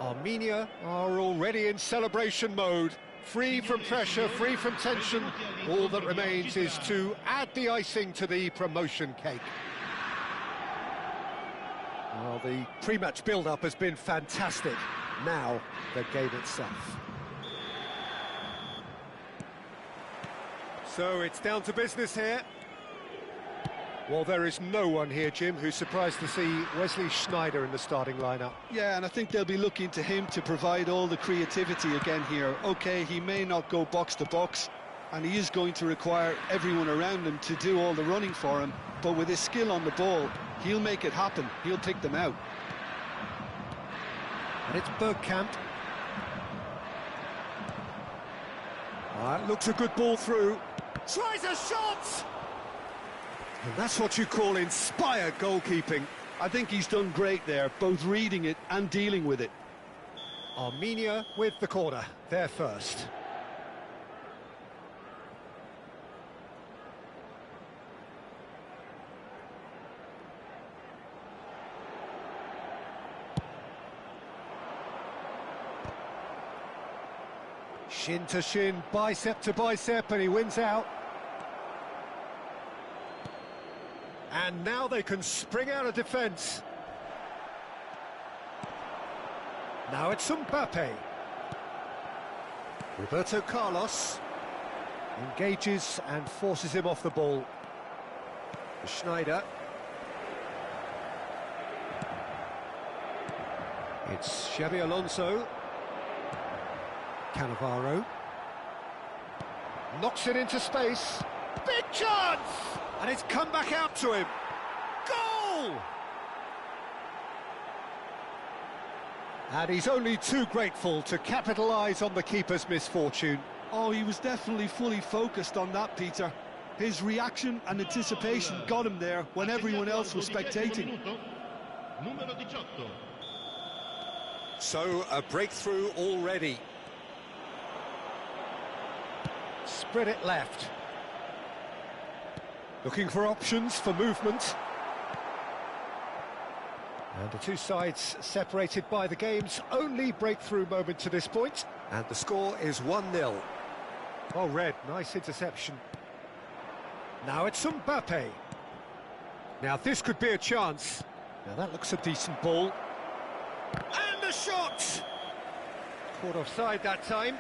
Armenia are already in celebration mode. Free from pressure, free from tension. All that remains is to add the icing to the promotion cake. Well, the pre-match build-up has been fantastic. Now, the game itself. So it's down to business here. Well, there is no one here, Jim, who's surprised to see Wesley Sneijder in the starting lineup. Yeah, and I think they'll be looking to him to provide all the creativity again here. OK, he may not go box to box, and he is going to require everyone around him to do all the running for him, but with his skill on the ball, he'll make it happen. He'll pick them out. And it's Bergkamp. That looks a good ball through. Tries a shot! And that's what you call inspired goalkeeping. I think he's done great there, both reading it and dealing with it. Armenia with the corner, they're first. Shin to shin, bicep to bicep, and he wins out. And now they can spring out of defence. Now it's Mbappe. Roberto Carlos engages and forces him off the ball. Sneijder. It's Xabi Alonso. Cannavaro. Knocks it into space. Big chance! And it's come back out to him. Goal! And he's only too grateful to capitalise on the keeper's misfortune. Oh, he was definitely fully focused on that, Peter. His reaction and anticipation got him there when everyone else was spectating. So, a breakthrough already. Spread it left. Looking for options for movement. And the two sides separated by the game's only breakthrough moment to this point. And the score is 1-0. Oh, Red, nice interception. Now it's Mbappe. Now this could be a chance. Now that looks a decent ball. And the shot! Caught offside that time.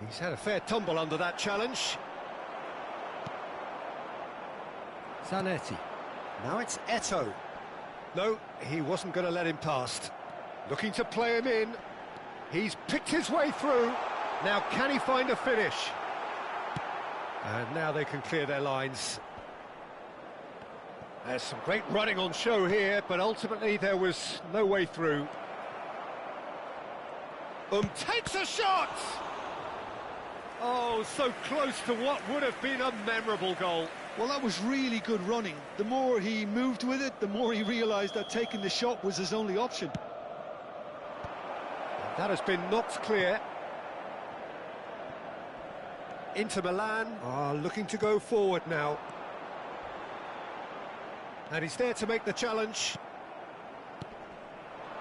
He's had a fair tumble under that challenge. Zanetti. Now it's Eto'o. No, he wasn't going to let him past. Looking to play him in. He's picked his way through. Now can he find a finish? And now they can clear their lines. There's some great running on show here, but ultimately there was no way through. Takes a shot! Oh, so close to what would have been a memorable goal. Well, that was really good running. The more he moved with it, the more he realised that taking the shot was his only option. And that has been knocked clear. Inter Milan are looking to go forward now. And he's there to make the challenge.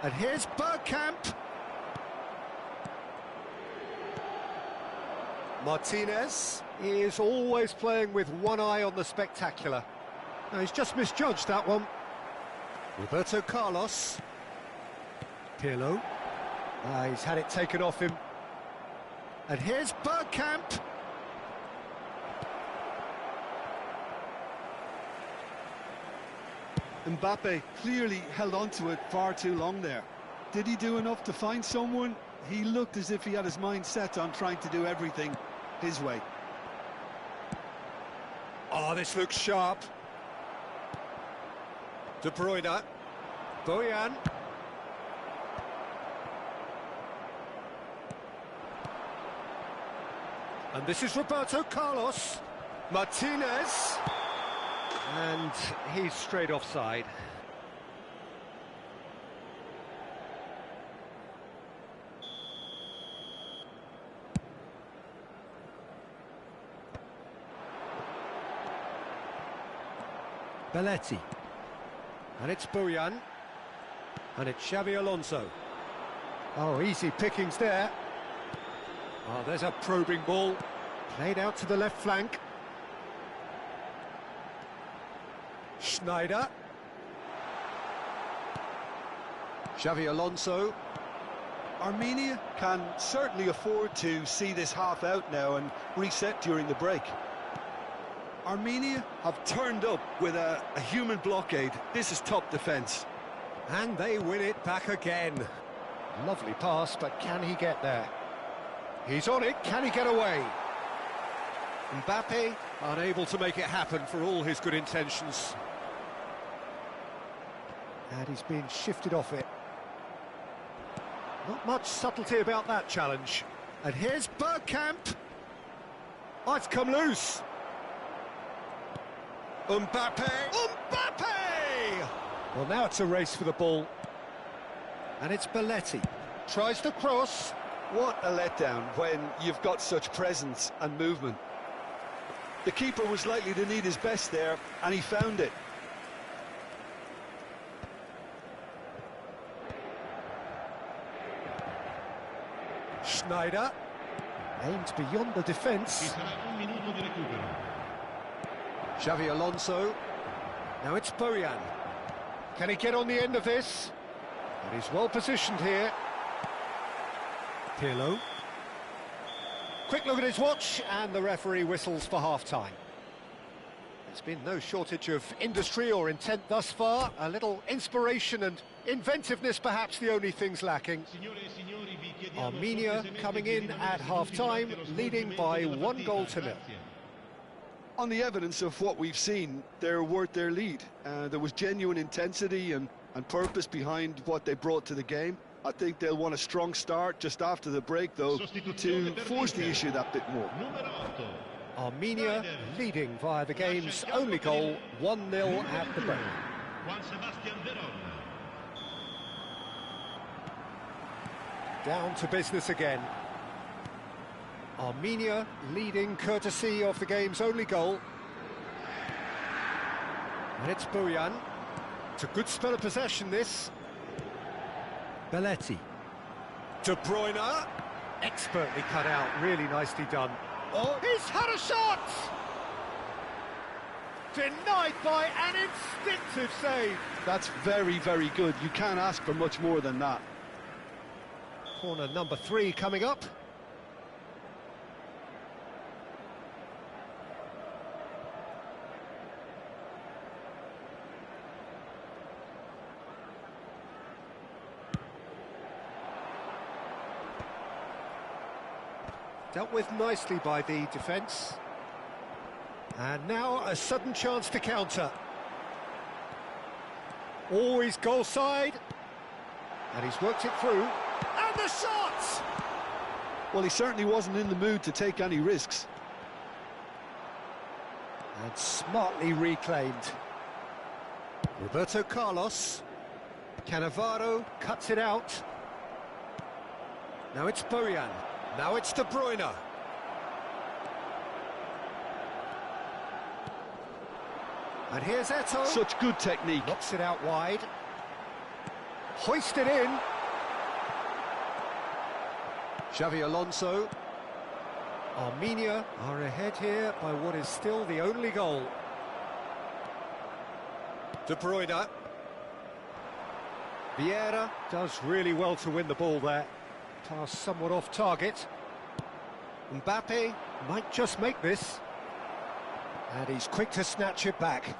And here's Bergkamp. Martinez is always playing with one eye on the spectacular. Now, he's just misjudged that one. Roberto Carlos. Pirlo. He's had it taken off him. And here's Bergkamp. Mbappe clearly held on to it far too long there. Did he do enough to find someone? He looked as if he had his mind set on trying to do everything his way. Oh, this looks sharp. De Bruyne. Bojan. And this is Roberto Carlos. Martinez. And he's straight offside. Belletti. And it's Bojan. And it's Xavi Alonso. Oh, easy pickings there. Oh, there's a probing ball. Played out to the left flank. Schneider. Xavi Alonso. Armenia can certainly afford to see this half out now and reset during the break. Armenia have turned up with a human blockade. This is top defence. And they win it back again. Lovely pass, but can he get there? He's on it, can he get away? Mbappe unable to make it happen for all his good intentions. And he's been shifted off it. Not much subtlety about that challenge. And here's Bergkamp. Oh, it's come loose. Mbappe! Mbappe! Well, now it's a race for the ball. And it's Belletti. Tries to cross. What a letdown when you've got such presence and movement. The keeper was likely to need his best there, and he found it. Schneider. Aimed beyond the defence. Xavi Alonso. Now it's Bojan. Can he get on the end of this? And he's well positioned here. Pirlo. Quick look at his watch, and the referee whistles for half-time. There's been no shortage of industry or intent thus far. A little inspiration and inventiveness, perhaps the only things lacking. Armenia coming in at half-time, leading by 1-0. On the evidence of what we've seen, they're worth their lead. There was genuine intensity and purpose behind what they brought to the game. I think they'll want a strong start just after the break, though, to force the issue that bit more. Armenia leading via the game's only goal, 1-0 at the break. Down to business again. Armenia leading courtesy of the game's only goal. And it's Bojan. It's a good spell of possession, this. Belletti. De Bruyne. Expertly cut out, really nicely done. Oh, he's had a shot! Denied by an instinctive save. That's very, very good. You can't ask for much more than that. Corner number 3 coming up. Dealt with nicely by the defence. And now a sudden chance to counter. Always goal side. And he's worked it through. And the shot! Well, he certainly wasn't in the mood to take any risks. And smartly reclaimed. Roberto Carlos. Cannavaro cuts it out. Now it's Bojan. Now it's De Bruyne. And here's Eto'o. Such good technique. Knocks it out wide. Hoisted in. Xavi Alonso. Armenia are ahead here by what is still the only goal. De Bruyne. Vieira does really well to win the ball there. Pass somewhat off target. Mbappe might just make this. And he's quick to snatch it back.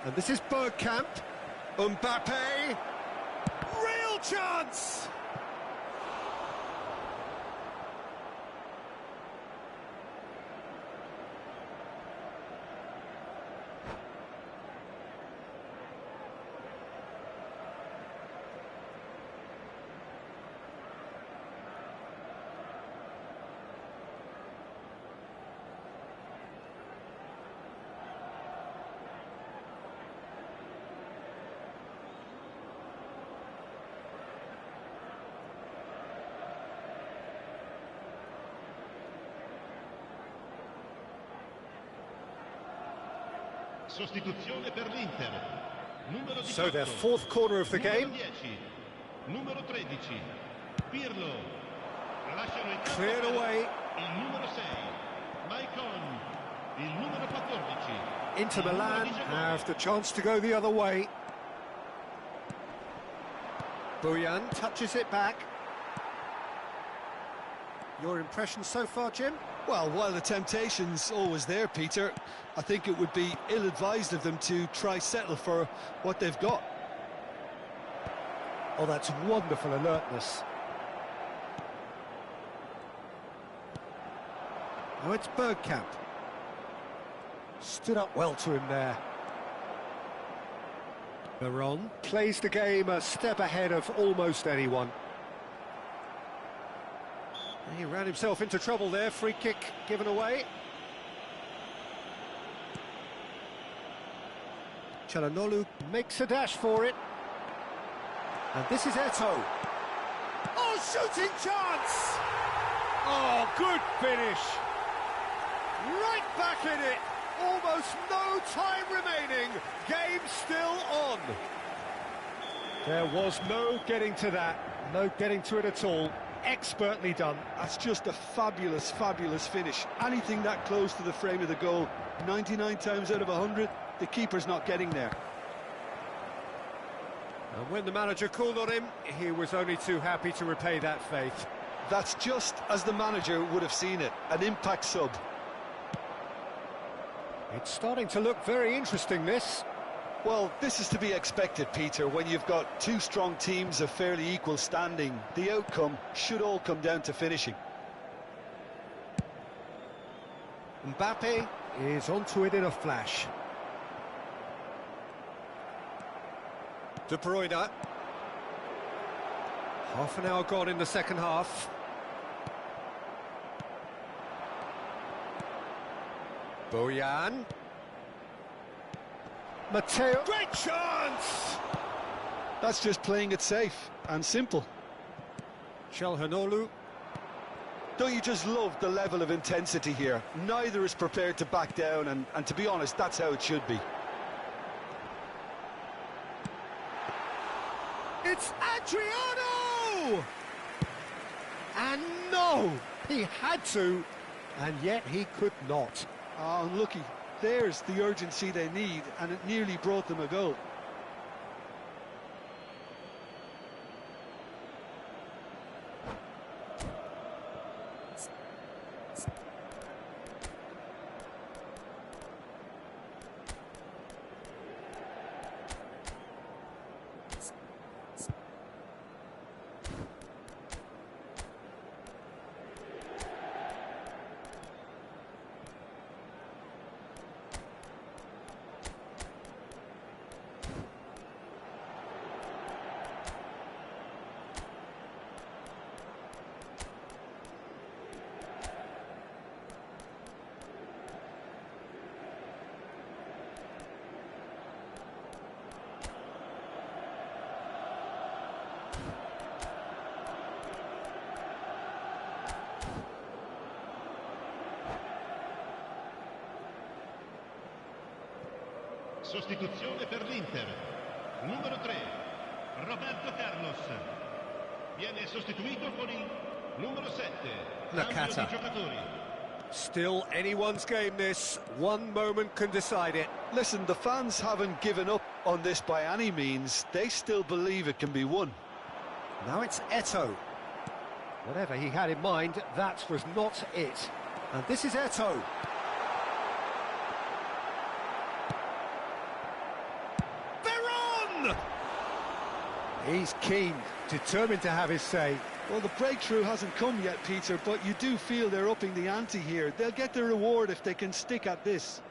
And this is Bergkamp. Mbappe. Real chance! Sostituzione per l'Inter. Numero 18. So their fourth corner of the game. Numero 13. Pirlo. Lasciano il campo. Cleared away. Il numero 6. Maicon. Il numero 14. Inter Milan have the chance to go the other way. Bojan touches it back. Your impression so far, Jim? Well, while the temptation's always there, Peter, I think it would be ill-advised of them to try settle for what they've got. Oh, that's wonderful alertness. Oh, it's Bergkamp. Stood up well to him there. Veron plays the game a step ahead of almost anyone. He ran himself into trouble there. Free kick given away. Çalhanoğlu makes a dash for it. And this is Eto'o. Oh, shooting chance! Oh, good finish. Right back in it. Almost no time remaining. Game still on. There was no getting to that. No getting to it at all. Expertly done. That's just a fabulous, fabulous finish. Anything that close to the frame of the goal, 99 times out of 100, the keeper's not getting there. And when the manager called on him, he was only too happy to repay that faith. That's just as the manager would have seen it, an impact sub. It's starting to look very interesting, this. Well, this is to be expected, Peter, when you've got two strong teams of fairly equal standing. The outcome should all come down to finishing. Mbappe is onto it in a flash. De Bruyne. Half an hour gone in the second half. Bojan. Matteo. Great chance! That's just playing it safe and simple. Çalhanoğlu. Don't you just love the level of intensity here? Neither is prepared to back down, and to be honest, that's how it should be. It's Adriano! And no! He had to, and yet he could not. Oh, unlucky. There's the urgency they need, and it nearly brought them a goal. Sostituzione per l'Inter. Numero 3, Roberto Carlos. Viene sostituito con il numero 7. Nakata. Cambio di giocatori. Still anyone's game, this. One moment can decide it. Listen, the fans haven't given up on this by any means. They still believe it can be won. Now it's Eto'o. Whatever he had in mind, that was not it. And this is Eto'o. Veron! He's keen, determined to have his say. Well, the breakthrough hasn't come yet, Peter, but you do feel they're upping the ante here. They'll get their reward if they can stick at this.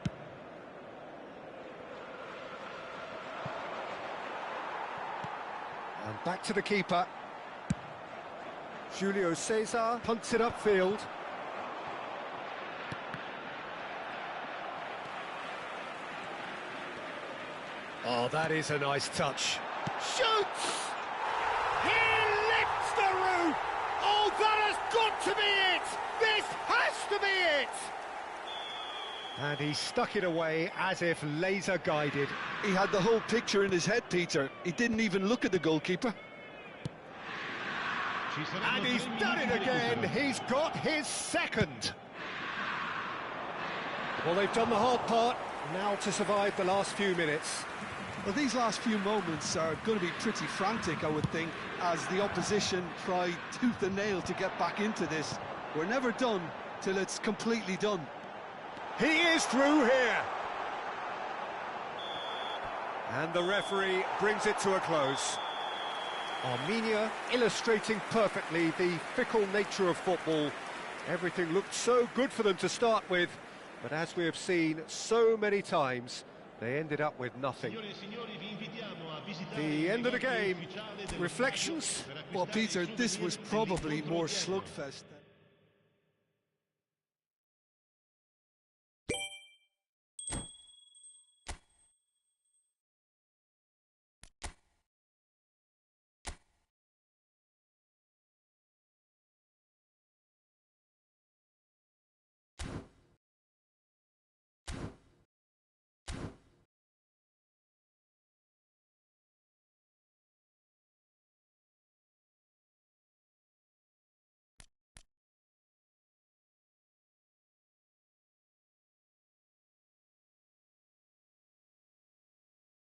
And back to the keeper. Julio Cesar punts it upfield. Oh, that is a nice touch. Shoots! He lifts the roof! Oh, that has got to be it! This has to be it! And he stuck it away as if laser guided. He had the whole picture in his head, Peter. He didn't even look at the goalkeeper. And he's done it again. He's got his second. Well, they've done the hard part, now to survive the last few minutes. Well, these last few moments are going to be pretty frantic, I would think, as the opposition try tooth and nail to get back into this. We're never done till it's completely done. He is through here. And the referee brings it to a close. Armenia illustrating perfectly the fickle nature of football. Everything looked so good for them to start with, but as we have seen so many times, they ended up with nothing. The end of the game. Reflections? Well, Peter, this was probably more slugfest.